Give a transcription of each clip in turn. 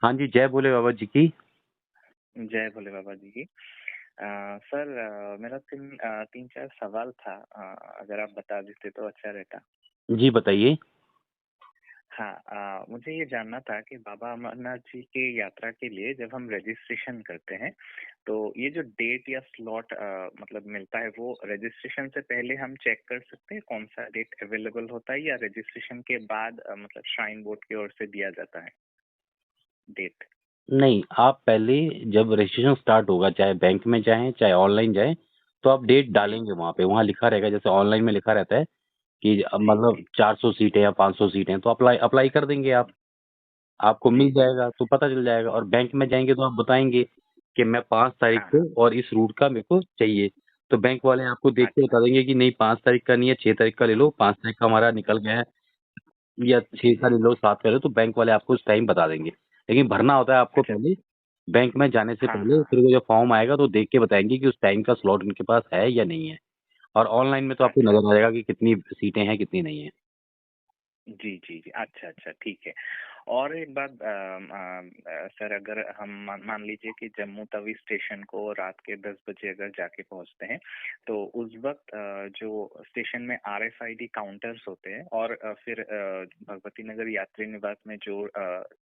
हाँ जी, जय भोले बाबा जी की। जय भोले बाबा जी की। सर, मेरा 3-4 सवाल था। अगर आप बता देते तो अच्छा रहता। जी बताइए। हाँ, मुझे ये जानना था कि बाबा अमरनाथ जी की यात्रा के लिए जब हम रजिस्ट्रेशन करते हैं, तो ये जो डेट या स्लॉट मतलब मिलता है, वो रजिस्ट्रेशन से पहले हम चेक कर सकते हैं कौन सा डेट अवेलेबल होता है, या रजिस्ट्रेशन के बाद मतलब श्राइन बोर्ड की ओर से दिया जाता है डेट? नहीं, आप पहले जब रजिस्ट्रेशन स्टार्ट होगा, चाहे बैंक में जाएँ, चाहे ऑनलाइन जाएँ, तो आप डेट जी डालेंगे वहाँ पे। वहाँ लिखा रहेगा, जैसे ऑनलाइन में लिखा रहता है कि जी मतलब जी। 400 सीटें या 500 सीटें, तो अप्लाई अप्लाई कर देंगे आप। आपको जी मिल जी। जाएगा, तो पता चल जाएगा। और बैंक में जाएँगे तो आप बताएँगे कि मैं 5 तारीख हाँ को हाँ। और इस रूट का मेरे को चाहिए। तो बैंक वाले आपको देख के अच्छा। बता देंगे कि नहीं 5 तारीख का नहीं है, 6 तारीख का ले लो, 5 तारीख का हमारा निकल गया है, या जी 6 का जी। ले लो, 7 का ले लो, तो बैंक वाले आपको उस टाइम बता देंगे। लेकिन भरना होता है आपको अच्छा। पहले, बैंक में जाने से हाँ पहले। हाँ। फिर वो जब फॉर्म आएगा तो देख के बताएँगे कि उस टाइम का स्लॉट उनके पास है या नहीं है। और ऑनलाइन में तो आपको अच्छा नज़र आ अच्छा। जाएगा कि कितनी सीटें हैं, कितनी नहीं है। जी, जी, जी। अच्छा, अच्छा, ठीक है। और एक बात, सर, अगर हम मान लीजिए कि जम्मू तवी स्टेशन को रात के 10 बजे अगर जाके पहुँचते हैं, तो उस वक़्त जो स्टेशन में आरएफआईडी काउंटर्स होते हैं, और फिर भगवती नगर यात्री निवास में जो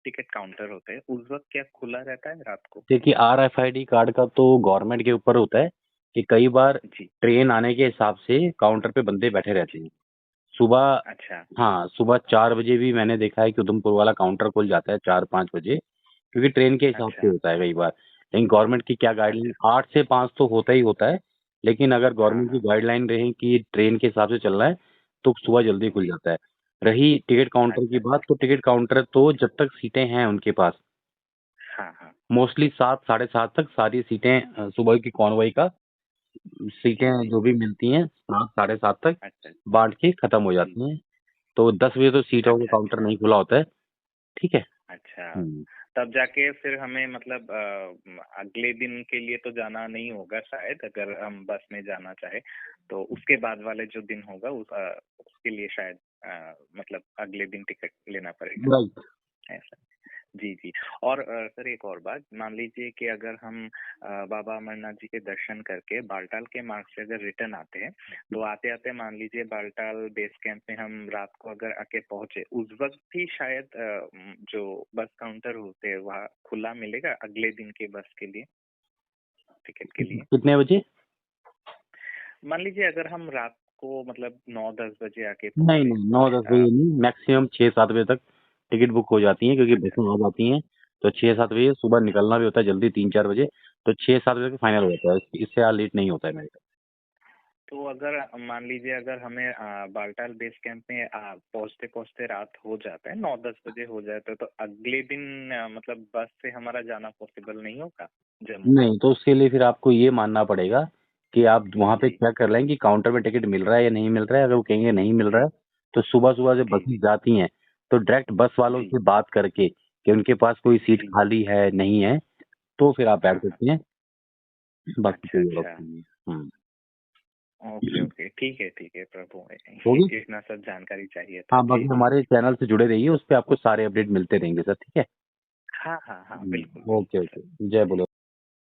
टिकट काउंटर होते हैं, उस वक़्त क्या खुला रहता है रात को? देखिए, आरएफआईडी कार्ड का तो गवर्नमेंट के ऊपर होता है कि कई बार जी, ट्रेन आने के हिसाब से काउंटर पे बंदे बैठे रहते जी। हैं। सुबह अच्छा। हाँ, सुबह 4 बजे भी मैंने देखा है कि उधमपुर वाला काउंटर खुल जाता है 4-5 बजे, क्योंकि ट्रेन के हिसाब से अच्छा। होता है कई बार। लेकिन गवर्नमेंट की क्या गाइडलाइन, अच्छा। 8 से 5 तो होता ही होता है, लेकिन अगर हाँ, गवर्नमेंट की हाँ। गाइडलाइन रहे कि ट्रेन के हिसाब से चलना है, तो सुबह जल्दी खुल जी। जाता है। रही टिकट काउंटर की अच्छा, बात, अच्छा। तो टिकट काउंटर तो जब तक सीटें हैं उनके पास, हाँ, हाँ। मोस्टली 7 साढ़े 7 तक सारी सीटें सुबह की कॉन्वॉय का जी, सीटें जी। जो भी मिलती हैं 7 साढ़े 7 तक अच्छा। बाँट के खत्म हो जी। जाती हैं। तो 10 बजे तो सीटों का अच्छा, काउंटर अच्छा। नहीं खुला होता है, ठीक है? अच्छा, हुँ। तब जाके फिर हमें मतलब अगले दिन के लिए तो जाना नहीं होगा शायद, अगर हम बस में जाना चाहे, तो उसके बाद वाले जो दिन होगा उसके लिए शायद मतलब अगले दिन टिकट लेना पड़ेगा, राइट। ऐसा? जी, जी। और सर, एक और बात, मान लीजिए कि अगर हम बाबा अमरनाथ जी के दर्शन करके बालटाल के मार्ग से अगर रिटर्न आते हैं, तो आते-आते मान लीजिए बालटाल बेस कैंप में हम रात को अगर आके पहुँचे, उस वक़्त भी शायद जो बस काउंटर होते हैं वहाँ खुला मिलेगा अगले दिन के बस के लिए, टिकट के लिए? कितने बजे? मान लीजिए अगर हम रात को मतलब 9-10 बजे आके नहीं, पहुँचे, नहीं, 9-10 बजे नहीं, मैक्सिमम 6-7 बजे तक टिकट बुक हो जाती हैं, क्योंकि अच्छा, बसें आ जाती हैं। तो 6-7 बजे सुबह निकलना भी होता है जल्दी 3-4 बजे, तो 6-7 बजे तक फाइनल हो हाँ। जाता है। इससे ज़्यादा लेट नहीं होता है मेरे ख्याल। तो अगर मान लीजिए अगर हमें बालटाल बेस कैंप में पहुंचते-पहुंचते रात हो जाता है, 9-10 बजे हो जाता है, तो अगले दिन मतलब बस से हमारा जाना पॉसिबल नहीं होगा जम्मू? नहीं, तो उसके लिए फिर आपको ये मानना पड़ेगा कि आप वहाँ पे जी, चेक कर लें कि काउंटर पे टिकट मिल रहा है या नहीं मिल रहा है। अगर वो कहेंगे नहीं मिल रहा जी, है, तो सुबह-सुबह जब जी, बसें जाती हैं, तो डायरेक्ट बस वालों जी, से बात करके कि उनके पास कोई सीट जी। खाली है, नहीं है, तो फिर आप बैठ हाँ, हाँ। सकते हैं। बाकी अच्छा, कोई और अच्छा। ऑप्शन नहीं है। हुँ। Okay, okay. ठीक है प्रभु। होगी? इतना सब जानकारी चाहिए था। हाँ, जी, बाकी जी। हमारे चैनल से जुड़े रहिए, उसपे आपको सारे अपडेट मिलते रहेंगे सर, ठीक है? हाँ, हाँ, हाँ। हुँ, बिल्कुल, ओके, बिल्कुल सर। ओके। जय बोले